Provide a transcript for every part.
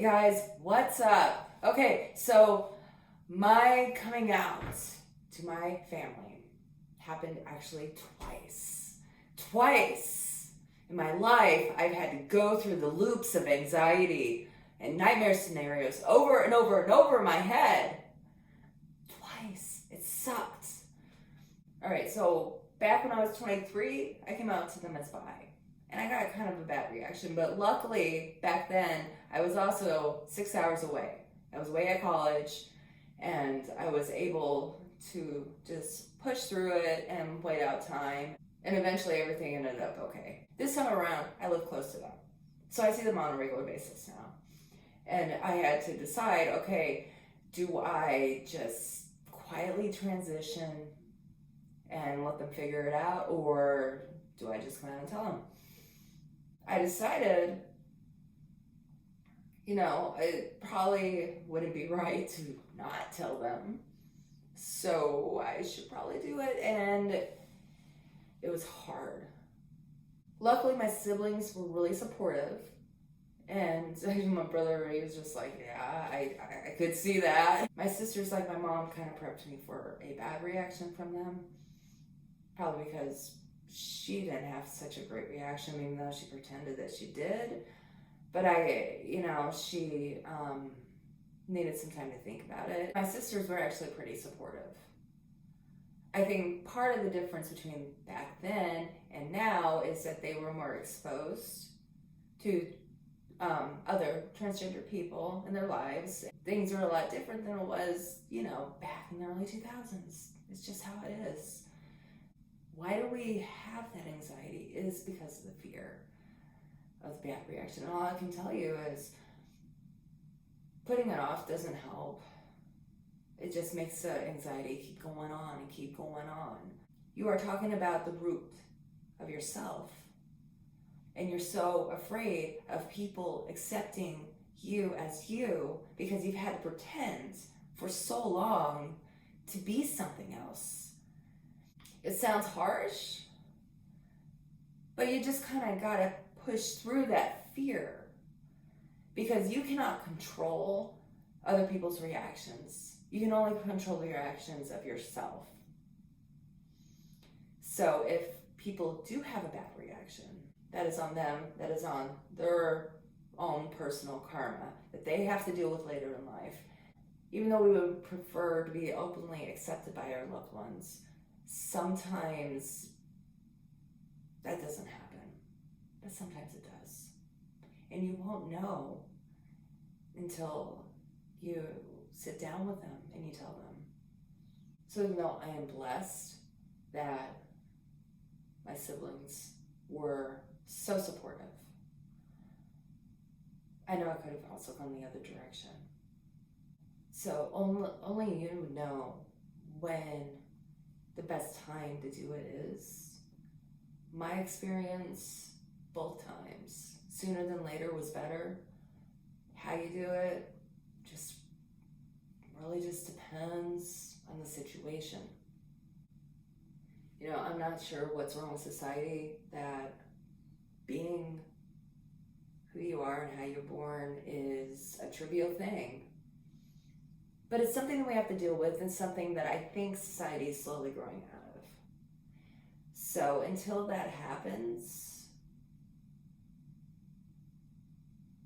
Guys, what's up? Okay, so my coming out to my family happened actually twice. Twice in my life, I've had to go through the loops of anxiety and nightmare scenarios over and over and over in my head. Twice. It sucked. All right, so back when I was 23, I came out to them as bi. And I got kind of a bad reaction, but luckily back then I was also 6 hours away. I was away at college and I was able to just push through it and wait out time. And eventually everything ended up okay. This time around, I live close to them. So I see them on a regular basis now. And I had to decide, okay, do I just quietly transition and let them figure it out, or do I just come out and tell them? I decided, it probably wouldn't be right to not tell them. So I should probably do it. And it was hard. Luckily, my siblings were really supportive. And my brother, he was just like, yeah, I could see that. My sister's like, my mom kind of prepped me for a bad reaction from them. Probably because she didn't have such a great reaction, even though she pretended that she did. But she needed some time to think about it. My sisters were actually pretty supportive. I think part of the difference between back then and now is that they were more exposed to other transgender people in their lives. Things are a lot different than it was, back in the early 2000s. It's just how it is. Why do we have that anxiety? It is because of the fear of the bad reaction. And all I can tell you is putting it off doesn't help. It just makes the anxiety keep going on and keep going on. You are talking about the root of yourself. And you're so afraid of people accepting you as you because you've had to pretend for so long to be something else. It sounds harsh, but you just kind of gotta push through that fear because you cannot control other people's reactions. You can only control the reactions of yourself. So if people do have a bad reaction, that is on them, that is on their own personal karma that they have to deal with later in life. Even though we would prefer to be openly accepted by our loved ones, sometimes that doesn't happen, but sometimes it does. And you won't know until you sit down with them and you tell them. So even though I am blessed that my siblings were so supportive, I know I could have also gone the other direction. So only you know when the best time to do it is. My experience, both times, sooner than later was better. How you do it really just depends on the situation. I'm not sure what's wrong with society that being who you are and how you're born is a trivial thing. But it's something that we have to deal with and something that I think society is slowly growing out of. So until that happens,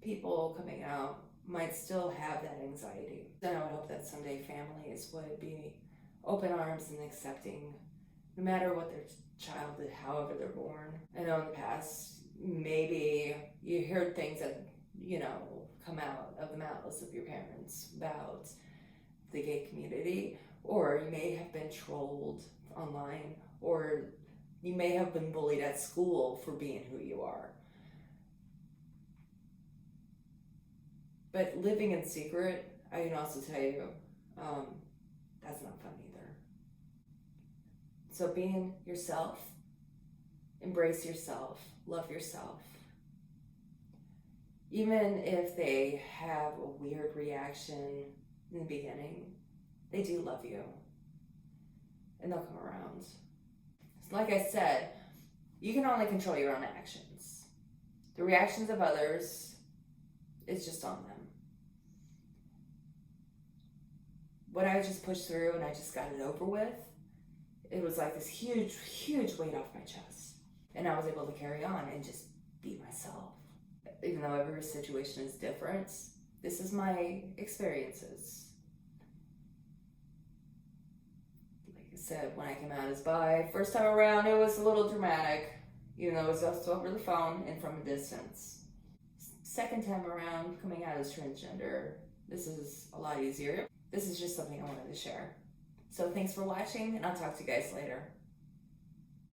people coming out might still have that anxiety. And I would hope that someday families would be open arms and accepting no matter what their child did, however they're born. I know in the past, maybe you heard things that, come out of the mouths of your parents about the gay community, or you may have been trolled online, or you may have been bullied at school for being who you are. But living in secret, I can also tell you, that's not fun either. So being yourself, embrace yourself, love yourself. Even if they have a weird reaction in the beginning, they do love you. And they'll come around. Like I said, you can only control your own actions. The reactions of others is just on them. when I just pushed through and I just got it over with, it was like this huge, huge weight off my chest. And I was able to carry on and just be myself. Even though every situation is different, this is my experiences. Like I said, when I came out as bi, first time around, it was a little dramatic, even though it was just over the phone and from a distance. Second time around, coming out as transgender, this is a lot easier. This is just something I wanted to share. So thanks for watching, and I'll talk to you guys later.